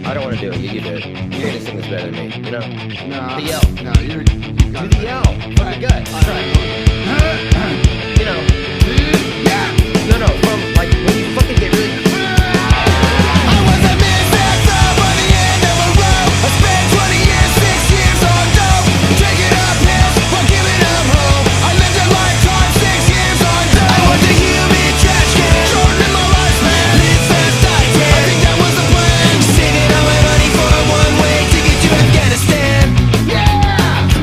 I don't want to do it. You do it. You're gonna sing this better than me. You know? No. The yell. No, you got Do the yell. Fucking good. Try. You know. Yeah. No. From like when you fucking get really. I was a misfit on the end of a road. I spent 20 years, 6 years on dope, taking up pills while giving up hope. I lived a lifetime, 6 years on dope. I was a human trash can, shortening my lifespan. Live fast, die dead. I think that was the plan. Saving all my money for a one-way ticket to Afghanistan. Yeah,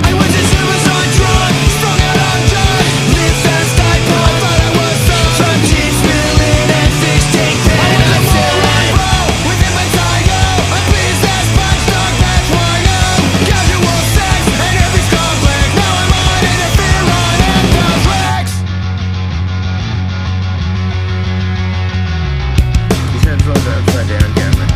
I was a service on drugs, strung out on drugs. Live fast, die poor. I thought I was so from chin spilling and fish tank pen. I was a moron, bro, within my tiger. A business punch dog, that's why I know. Casual sex and everything's complex. Now I'm on interferon and complex. These headphones are upside down, Cameron.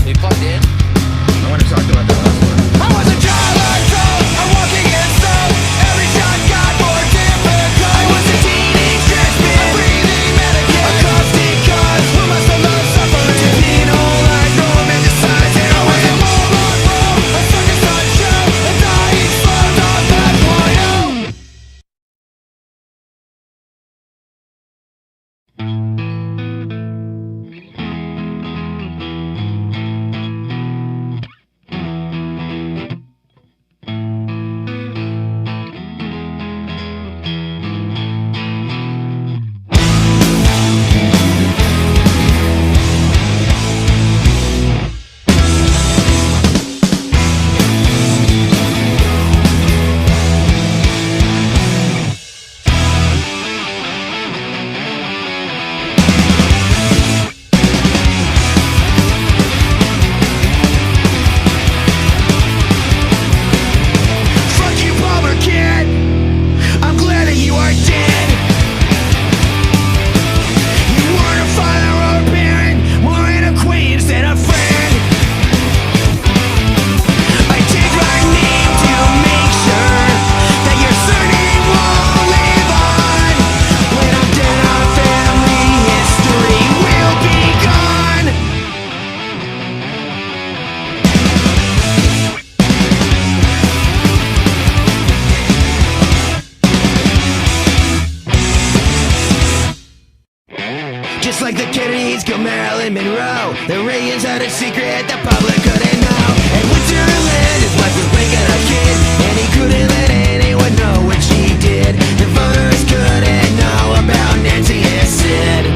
They plugged in? I want to talk about the last one. I was a child untold, a walking in stone. Every shot got more difficult. I was a teenage trash bin, a breathing mannequin, a constant cause who must have loved suffering. To pinhole like romanticized heroin. I was a moron, bro, a circus on show, a dying slow dog, that's why I know. Fuck you, Palmer kid. I'm glad that you are dead. You weren't a father or a parent, more an acquaintance than a friend. I take my name to make sure that your surname won't live on. When I'm dead, our family history will be gone. Just like the Kennedys killed Marilyn Monroe, the Reagans had a secret the public couldn't know. And Winterland, his wife was blinking a kid, and he couldn't let anyone know what she did. The voters couldn't know about Nancy and Sid.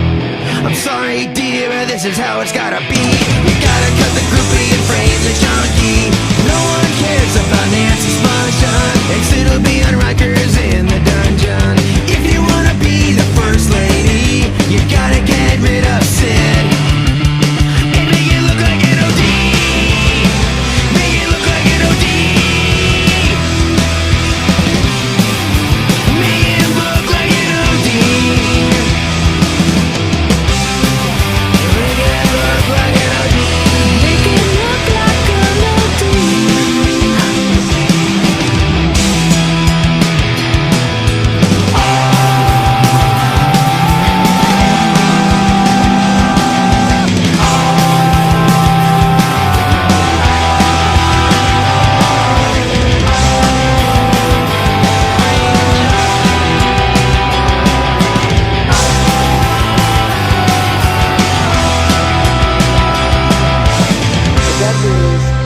I'm sorry, dear, but this is how it's gotta be. We gotta cut the groupie and frame the junkie. No one cares about Nancy's function, and Sid will be on Rikers in the dungeon. If you wanna be the first lady, you gotta get rid of Sid and make it look like an OD. Make it look like an OD. Make it look like an OD. Make it look like an OD. Make it look like an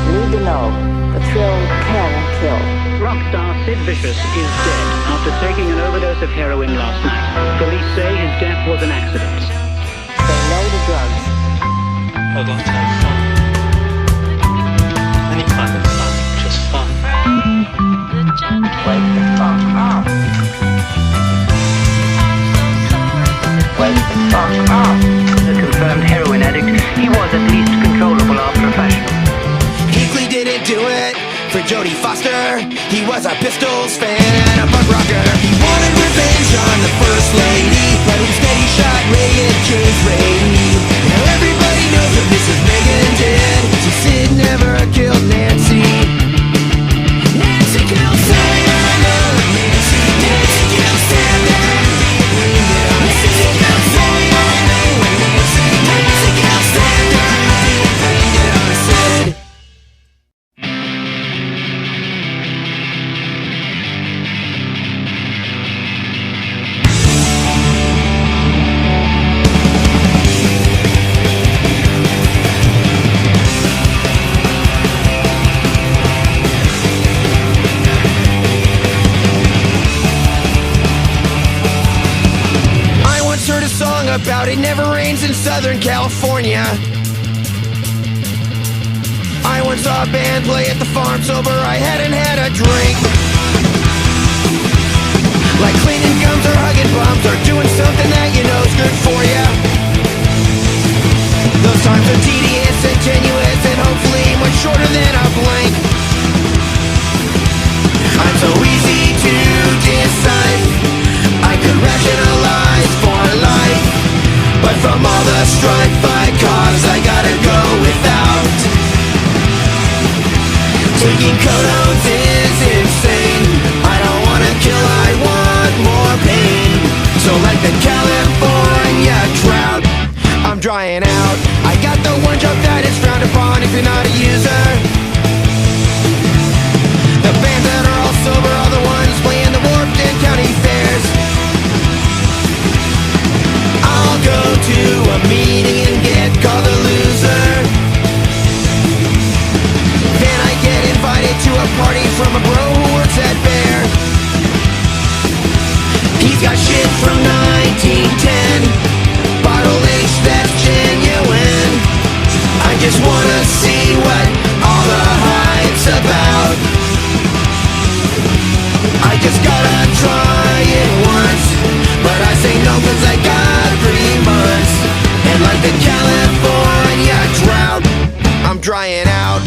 Need to know. The thrill can kill. Rock star Sid Vicious is dead after taking an overdose of heroin last night. Police say his death was an accident. Say no to drugs. Hold on to have fun. Any kind of fun, just fun. Wake the fuck up. Wake the fuck up. A confirmed heroin addict, he was at least controllable after a fashion. Hinkley didn't do it for Jodie Foster. He was a Pistols fan and a punk rocker. He wanted revenge on the first lady, but instead he shot Reagan James Brady. Now everybody knows what Mrs. Reagan did. So Sid never killed Nancy. Nancy killed Sid. Nancy did kill Sid. about it never rains in Southern California. I once saw a band play at the farm sober, I hadn't had a drink. Like cleaning gums or hugging bums or doing something that you know's good for ya. Those times are tedious and tenuous and hopefully much shorter than a blank. I'm so easy to decide, I could rationalize for life, but from all the strife I cause, I gotta go without. Taking codones is insane, I don't wanna kill, I want more pain. So like the California drought, I'm drying out. I got the one joke that is frowned upon if you're not a user. The bands that are all sober are the ones playing the Warped and County fairs. I'll go to a meeting and get called a loser. Then I get invited to a party from a bro who works at Bear. He's got shit from 1910, bottle H that's genuine. I just wanna see what all the hype's about. I just gotta try it once, but I say no cause I got 3 months. And like the California drought, I'm drying out.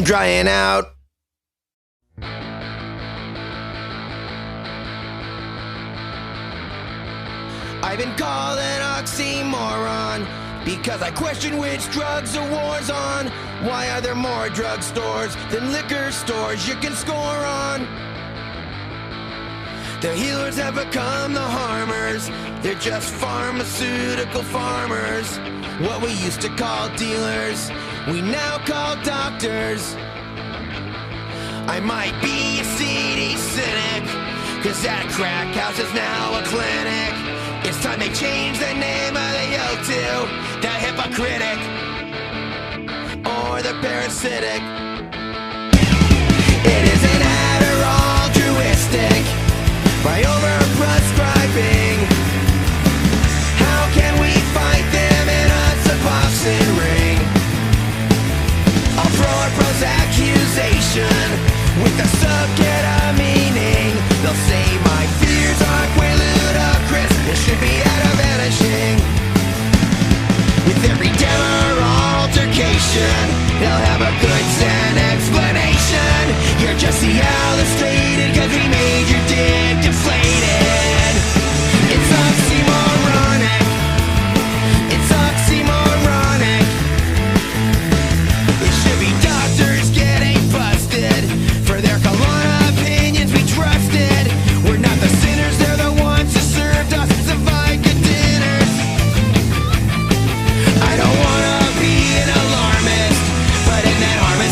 Drying out. I've been called an oxymoron because I question which drugs the war's on. Why are there more drugstores than liquor stores you can score on? The healers have become the harmers, they're just pharmaceutical farmers. What we used to call dealers, we now call doctors. I might be a seedy cynic, cause that crack house is now a clinic. It's time they change the name of the yoke to the hypocritic or the parasitic. It isn't at all altruistic by over-prescribing. How can we fight them in a Suboxone ring? I'll throw a Prozac accusation with a subketamine. They'll say my fears are quite ludicrous, it should be out of vanishing. With every demo or altercation, they'll have a good sound explanation. You're just illustrated cause we made your dick deflated. It's oxymoronic. It's oxymoronic. It should be doctors getting busted for their colon opinions we trusted. We're not the sinners, they're the ones who served us the vodka dinners. I don't wanna be an alarmist, but in that harmist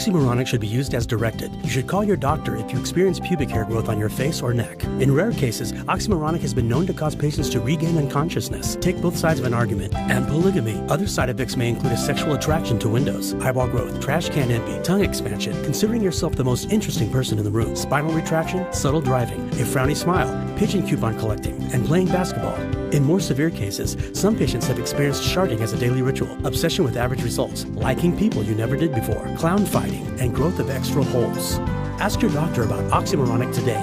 Oxy Moronic should be used as directed. You should call your doctor if you experience pubic hair growth on your face or neck. In rare cases, Oxy Moronic has been known to cause patients to regain unconsciousness, take both sides of an argument, and polygamy. Other side effects may include a sexual attraction to windows, eyeball growth, trash can envy, tongue expansion, considering yourself the most interesting person in the room, spinal retraction, subtle driving, a frowny smile, pigeon coupon collecting, and playing basketball. In more severe cases, some patients have experienced sharding as a daily ritual, obsession with average results, liking people you never did before, clown fighting, and growth of extra holes. Ask your doctor about Oxy Moronic today.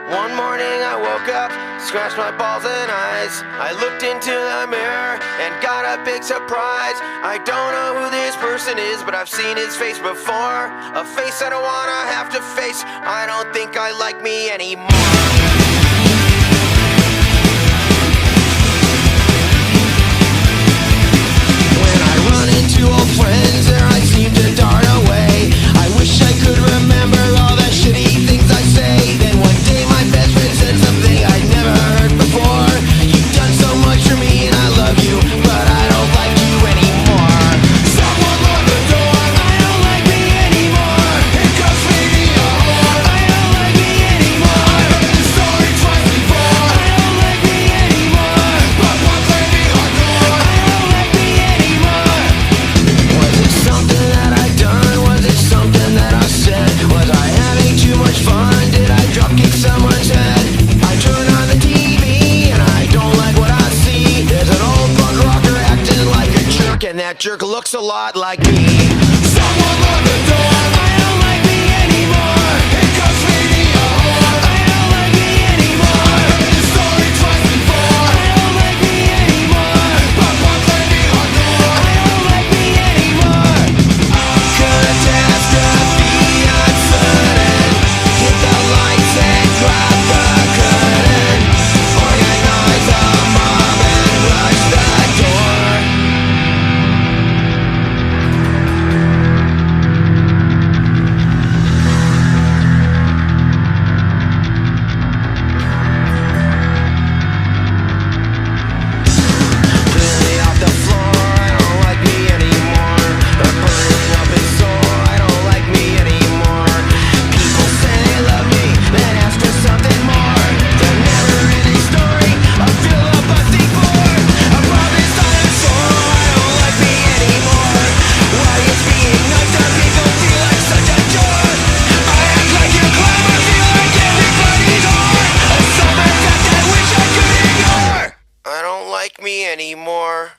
One morning I woke up, scratched my balls and eyes. I looked into the mirror and got a big surprise. I don't know who this person is, but I've seen his face before. A face I don't wanna have to face. I don't think I like me anymore. Into old friends, there I seem to dart away. I wish I could remember all the shitty things I say. Then one day my best friend said something I'd never heard before. You've done so much for me and I love you, but I don't like you anymore. Someone locked the door, I don't like me anymore. It cost me a whore, I don't like me anymore. I heard the story twice before, I don't like me anymore. But one played me hardcore, I don't like me anymore. Was it something that I done? Was it something that I said? Was I having too much fun? Did I drop kick someone's head? I turn on the TV and I don't like what I see. There's an old punk rocker acting like a jerk, and that jerk looks a lot like me. Someone locked the door, I don't like me anymore. It cost me a whore, I don't like me anymore. I heard the story twice before, I don't like me anymore. But one played me hardcore, I don't like me anymore. Catastrophe uncertain, hit the lights and drop the curtain. Organize a mob and rush the door. Clearly off the floor, I don't like me anymore. The burning up is sore, I don't like me anymore. People say they love me, then ask for something more. The never-ending story, I fill up a deep void. A promised dinosaur, I don't like me anymore. Why is being nice to people feel like such a chore? I act like you clown, I feel like everybody's whore. A summer death I wish I could ignore. I don't like me anymore.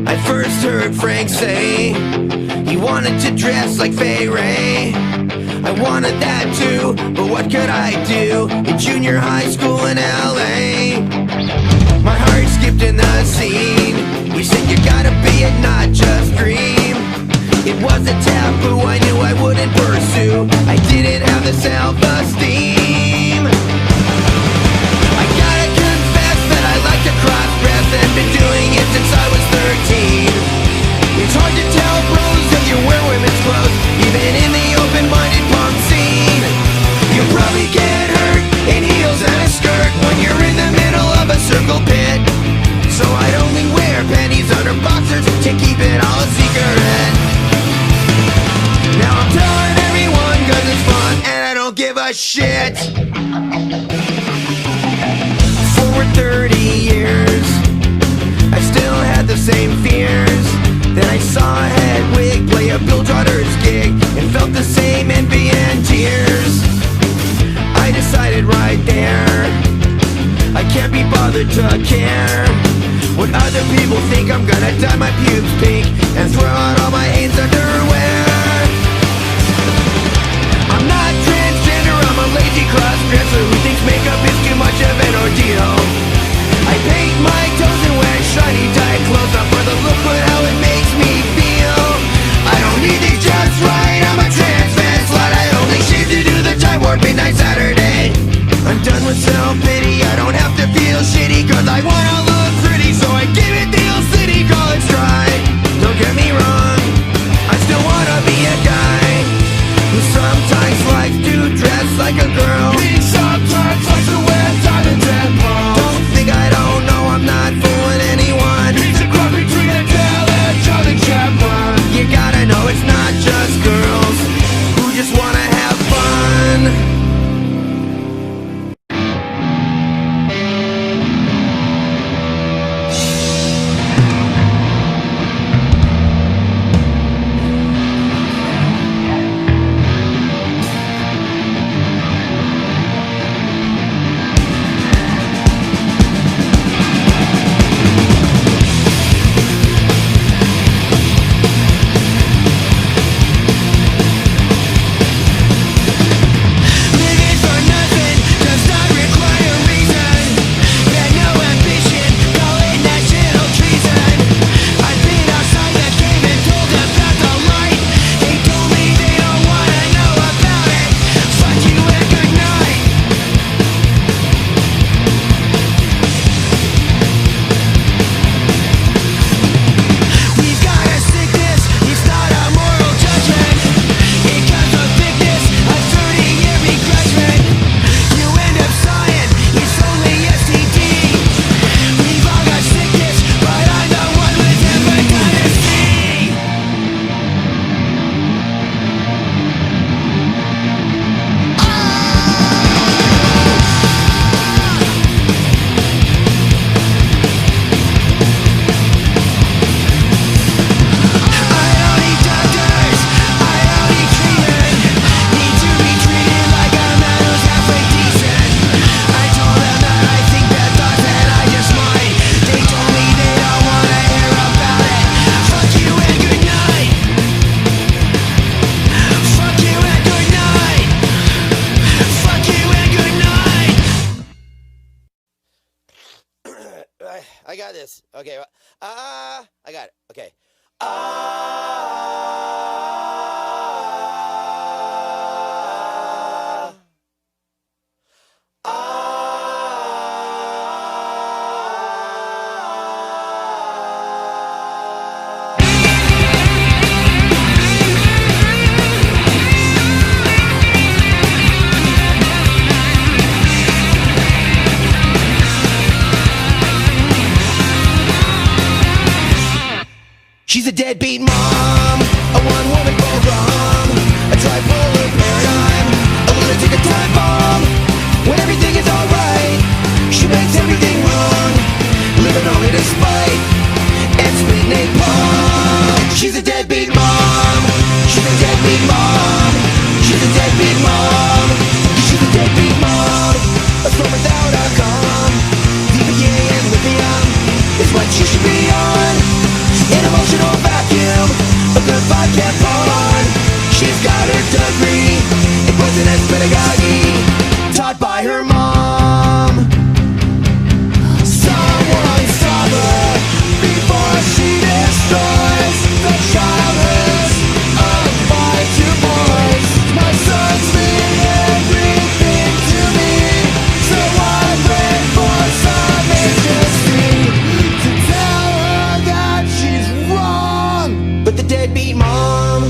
I first heard Frank say he wanted to dress like Fay Ray. I wanted that too, but what could I do in junior high school in LA? My heart skipped in the scene. We said you gotta be it, not just dream. It was a taboo I knew I wouldn't pursue. I didn't have the self-esteem. I gotta confess that I like to cross-dress and been doing it since I was 13. It's hard to tell bros if you wear women's clothes, even in the open-minded punk scene. You'll probably get hurt in heels and a skirt when you're in the middle of a circle pit. So I'd only wear panties under boxers to keep it all a secret. Now I'm telling everyone 'cause it's fun and I don't give a shit. For 30 years I still had the same fears. Then I saw Hedwig play a Bill Trotter's gig and felt the same envy and tears. I decided right there I can't be bothered to care what other people think. I'm gonna dye my pubes pink and throw out all my Hanes underwear. I'm not transgender, I'm a lazy cross-dresser who thinks makeup is too much of an ordeal. I paint my toes and wear shiny tight clothes, not for the look but how it makes me feel. I don't need these just right, I'm a transvest-lite. I only shave to do the time warp midnight Saturday. I'm done with self-pity, I don't have to feel shitty 'cause I wanna look pretty, so I give it the old city college try. Don't get me wrong, I got this. Okay. I got it. Okay. She's a deadbeat mom, a one-woman program, a tripolar paradigm, a lunatic, a time bomb. When everything is alright, she makes everything wrong, living only to spite and spit napalm. She's a deadbeat mom, she's a deadbeat mom, she's a deadbeat mom, she's a deadbeat mom. A storm without a calm, VBA and lithium is what she should be on. An emotional vacuum, a good vibe can't fall on. She's got her degree in poisonous pedagogy, taught by her mom. Someone stop her before she destroys the childhood of my two boys. My son's mean everything to me, so I pray for some agency to tell her that she's wrong. But the deadbeat mom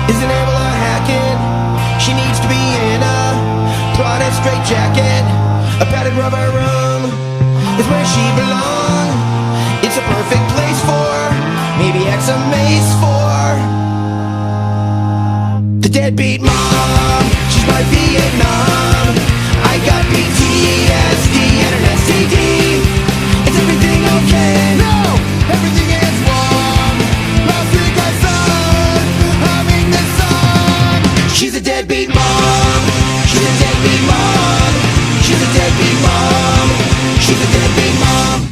isn't able to hack it. She needs to be in a Prada straight jacket. A padded rubber room is where she belongs. It's a perfect place for maybe XMA's for the deadbeat mom. She's my Vietnam. I got PTSD and an STD. Is everything okay? No, everything is wrong. Last week I saw humming this song. She's a deadbeat mom. She's a deadbeat mom. She's a deadbeat mom. She's a deadbeat mom.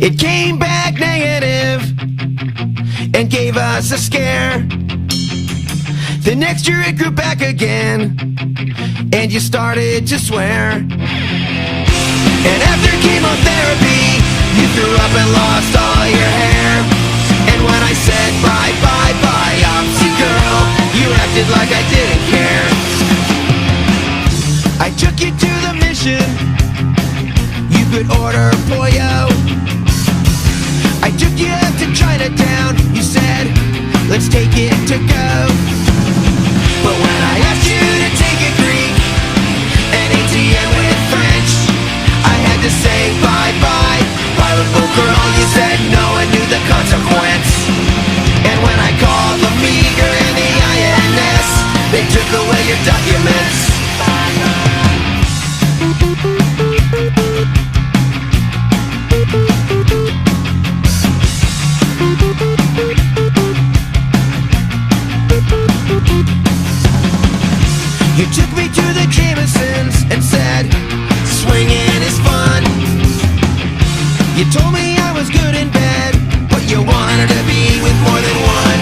It came back negative and gave us a scare. The next year it grew back again and you started to swear. And after chemotherapy you threw up and lost all your hair. And when I said bye bye biopsy girl, you acted like I didn't care. I took you to the mission, you could order pollo. I took you to Chinatown, you said, let's take it to go. But when I asked you to take a Greek, an ATM with French, I had to say bye-bye, bilingual girl, you said no and knew the consequence. And when I called the meager and the INS, they took away your documents. You took me to the Jamesons and said, swinging is fun. You told me I was good in bed, but you wanted to be with more than one.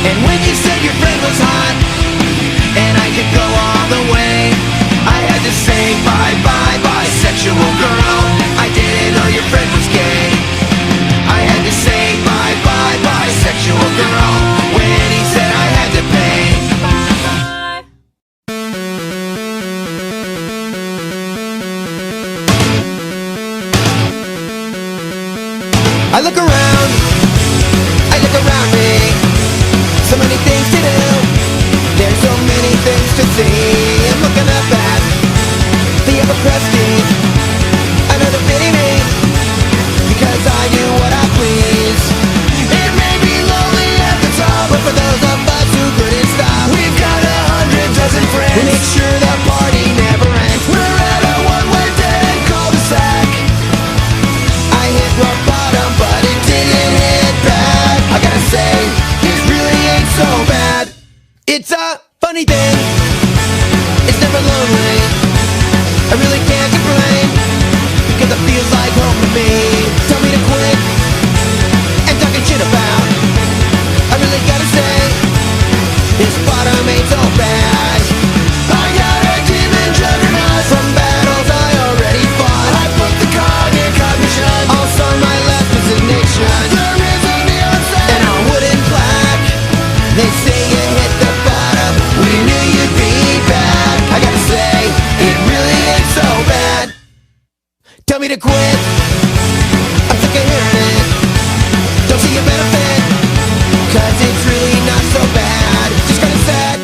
And when you said your friend was hot, and I could go all the way, I had to say bye-bye, bisexual girl. I didn't know your friend was gay. I had to say bye-bye, bisexual girl, when he said I had to pay. I look around me, so many things to do. There's so many things to see. I'm looking up at the ever-prestige It's a funny thing, it's never lonely. I really can't complain, because it feels like home to me. Tell me to quit and talking shit about. I really gotta say, this bottom ain't so bad. I got a demon juggernaut from battles I already fought. I put the cog in cognition, also my last resignation. There is a neon sign and a wooden plaque. They say you hit the bottom, we knew you'd be back. I gotta say, it really ain't so bad. Tell me to quit, I'm sick of hearing it. Don't see a benefit, cause it's really not so bad. Just kinda sad.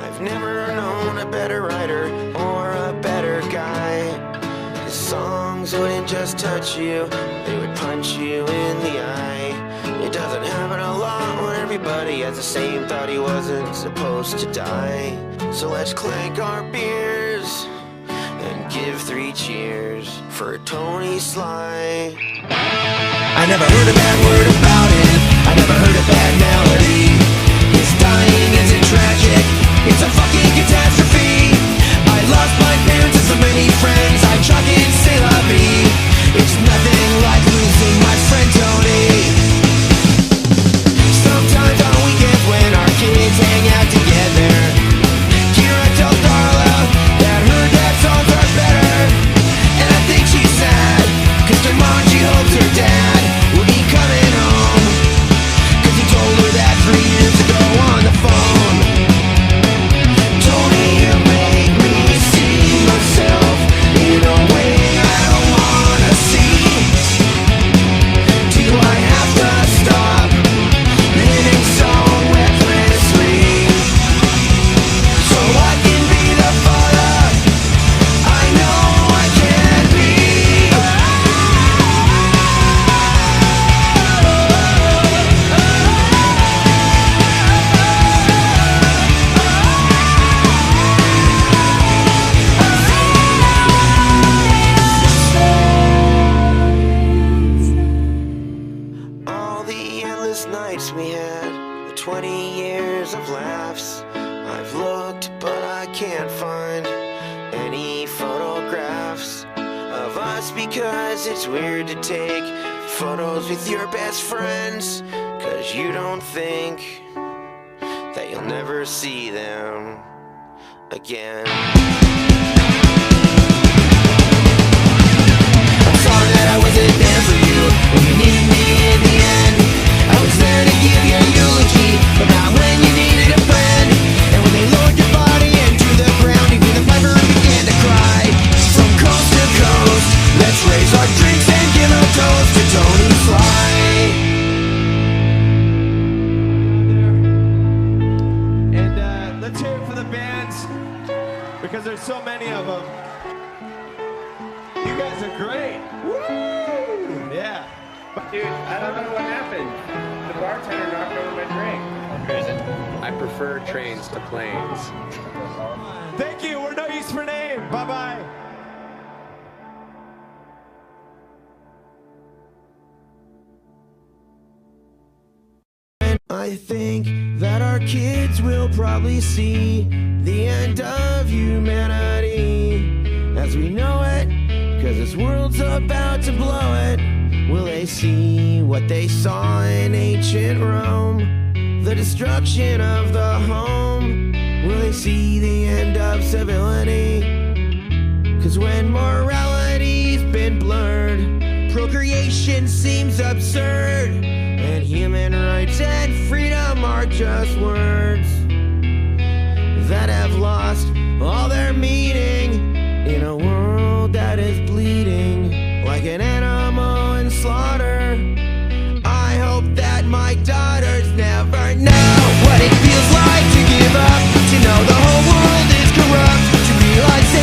I've never known a better writer or a better guy. His songs wouldn't just touch you, they would punch you in the eye. It doesn't happen a lot when everybody has the same thought he wasn't supposed to die. So let's clank our beers and give 3 cheers for Tony Sly. I never heard a bad word about him, I never heard a bad melody. His dying isn't tragic, it's a fucking catastrophe. I lost my parents and so many friends, I chalk it c'est la vie. It's nothing like losing my friend Tony. Sometimes on weekends when our kids hang out together, Kira tells Darla that her dad's songs are better. And I think she's sad, cause her mom, she hopes her dad will be coming home, cause he told her that 3 years ago on the phone. Tony, you make me see myself in a way I don't wanna see. Do I have to stop living so recklessly, so I can be the father I know I can be? All the endless nights we had, the 20 years of laughs. I've looked, but I can't find any photographs of us, because it's weird to take photos with your best friends, cause you don't think that you'll never see them again. I'm sorry that I wasn't there for you when you needed me in the end. I was there to give you a eulogy, but not when you needed a friend. And when they lowered your body into the ground, you grew the piper and began to cry. From coast to coast, let's raise our drinks and give a toast to Tony Sly. And let's hear it for the bands, because there's so many of them. You guys are great. Woo! Yeah. Dude, I don't know what happened. The bartender knocked over my drink. I prefer trains to planes. Thank you. We're no use for name. Bye-bye. I think that our kids will probably see the end of humanity as we know it, cause this world's about to blow it. Will they see what they saw in ancient Rome, the destruction of the home? Will they see the end of civility? Cause when morality's been blurred, procreation seems absurd, and human rights and freedom are just words that have lost all their meaning in a world that is bleeding like an animal in slaughter. I hope that my daughters never know what it feels like to give up, to know the whole world is corrupt, to realize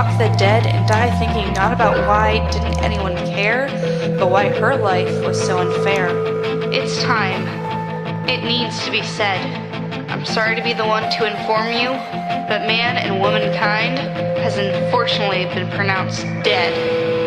fuck the dead and die thinking not about why didn't anyone care, but why her life was so unfair. It's time. It needs to be said. I'm sorry to be the one to inform you, but man and womankind has unfortunately been pronounced dead.